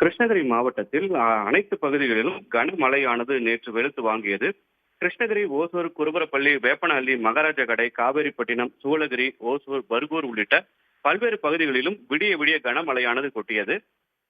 கிருஷ்ணகிரி மாவட்டத்தில் அனைத்து பகுதிகளிலும் கனமழையானது நேற்று வெளுத்து வாங்கியது. கிருஷ்ணகிரி, ஓசூர், குருபரப்பள்ளி, வேப்பனஹள்ளி, மகாராஜா கடை, காவேரிப்பட்டினம், சூளகிரி, ஓசூர், பர்கூர் உள்ளிட்ட பல்வேறு பகுதிகளிலும் விடிய விடிய கனமழையானது கொட்டியது.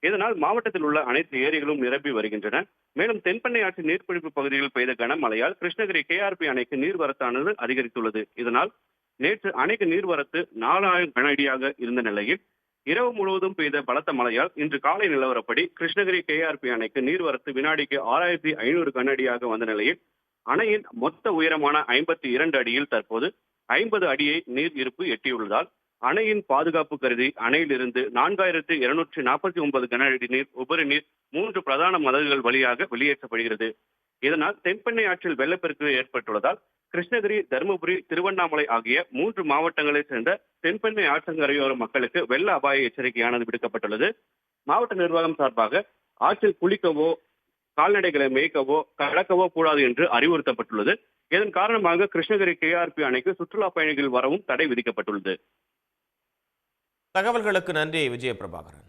இதனால் மாவட்டத்தில் உள்ள அனைத்து ஏரிகளும் நிரம்பி வருகின்றன. மேலும் தென்பெண்ணை ஆற்று நீர்பிடிப்பு பகுதியில் பெய்த கனமழையால் கிருஷ்ணகிரி கேஆர்பி அணைக்கு நீர்வரத்தானது அதிகரித்துள்ளது. இதனால் நேற்று அணைக்கு நீர்வரத்து 4000 கன அடியாக இருந்த நிலையில் இரவு முழுவதும் பெய்த பலத்த மழையால் இன்று காலை நிலவரப்படி கிருஷ்ணகிரி கேஆர்பி அணைக்கு நீர்வரத்து வினாடிக்கு 6500 கன அடியாக வந்த நிலையில் அணையின் மொத்த உயரமான 52 அடியில் தற்போது 50 அடியை நீர் இருப்பு எட்டியுள்ளதால் அணையின் பாதுகாப்பு கருதி அணையிலிருந்து 4249 கன அடி நீர் உபரி நீர் 3 பிரதான மதகுகள் வழியாக வெளியேற்றப்படுகிறது. இதனால் தென்பெண்ணை ஆற்றில் வெள்ளப்பெருக்கு ஏற்பட்டுள்ளதால் கிருஷ்ணகிரி, தருமபுரி, திருவண்ணாமலை ஆகிய 3 மாவட்டங்களைச் சேர்ந்த தென்பெண்ணை ஆற்றங்கரையோர மக்களுக்கு வெள்ள அபாய எச்சரிக்கையானது விடுக்கப்பட்டுள்ளது. மாவட்ட நிர்வாகம் சார்பாக ஆற்றில் குளிக்கவோ, கால்நடைகளை மேய்க்கவோ, கடக்கவோ கூடாது என்று அறிவுறுத்தப்பட்டுள்ளது. இதன் காரணமாக கிருஷ்ணகிரி கேஆர்பி அணைக்கு சுற்றுலா பயணிகள் வரவும் தடை விதிக்கப்பட்டுள்ளது. தகவல்களுக்கு நன்றி விஜயபிரபாகரன்.